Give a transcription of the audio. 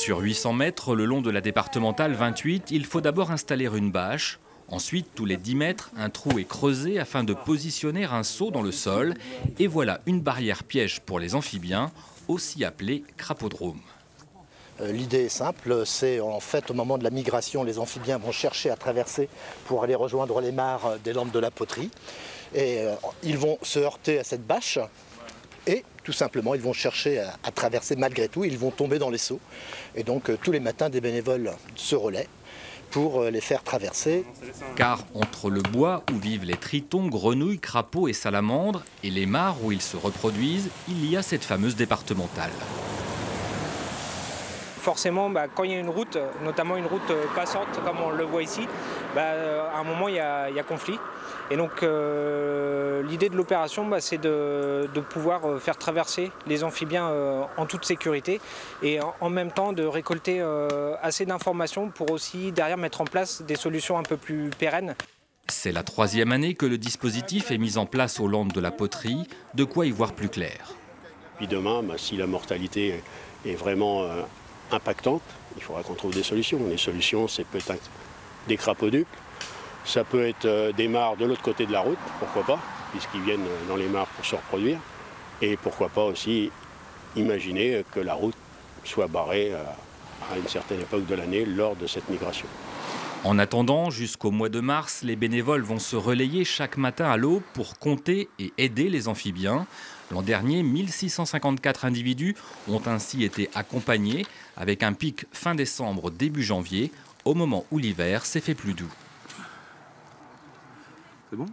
Sur 800 mètres, le long de la départementale 28, il faut d'abord installer une bâche. Ensuite, tous les 10 mètres, un trou est creusé afin de positionner un seau dans le sol. Et voilà une barrière piège pour les amphibiens, aussi appelée crapodrome. L'idée est simple, c'est en fait au moment de la migration, les amphibiens vont chercher à traverser pour aller rejoindre les mares des Landes de la Poterie. Et ils vont se heurter à cette bâche et tout simplement ils vont chercher à traverser malgré tout, ils vont tomber dans les seaux. Et donc tous les matins des bénévoles se relaient pour les faire traverser. Car entre le bois où vivent les tritons, grenouilles, crapauds et salamandres et les mares où ils se reproduisent, il y a cette fameuse départementale. Forcément, quand il y a une route, notamment une route passante comme on le voit ici, à un moment il y a conflit. Et donc l'idée de l'opération, c'est de pouvoir faire traverser les amphibiens en toute sécurité et en même temps de récolter assez d'informations pour aussi derrière mettre en place des solutions un peu plus pérennes. C'est la 3e année que le dispositif est mis en place aux Landes de la Poterie, de quoi y voir plus clair. Puis demain, si la mortalité est vraiment impactante, il faudra qu'on trouve des solutions. Les solutions, c'est peut-être des crapauducs, ça peut être des mares de l'autre côté de la route, pourquoi pas, puisqu'ils viennent dans les mares pour se reproduire. Et pourquoi pas aussi imaginer que la route soit barrée à une certaine époque de l'année lors de cette migration. En attendant, jusqu'au mois de mars, les bénévoles vont se relayer chaque matin à l'aube pour compter et aider les amphibiens. L'an dernier, 1654 individus ont ainsi été accompagnés avec un pic fin décembre, début janvier, au moment où l'hiver s'est fait plus doux. C'est bon ?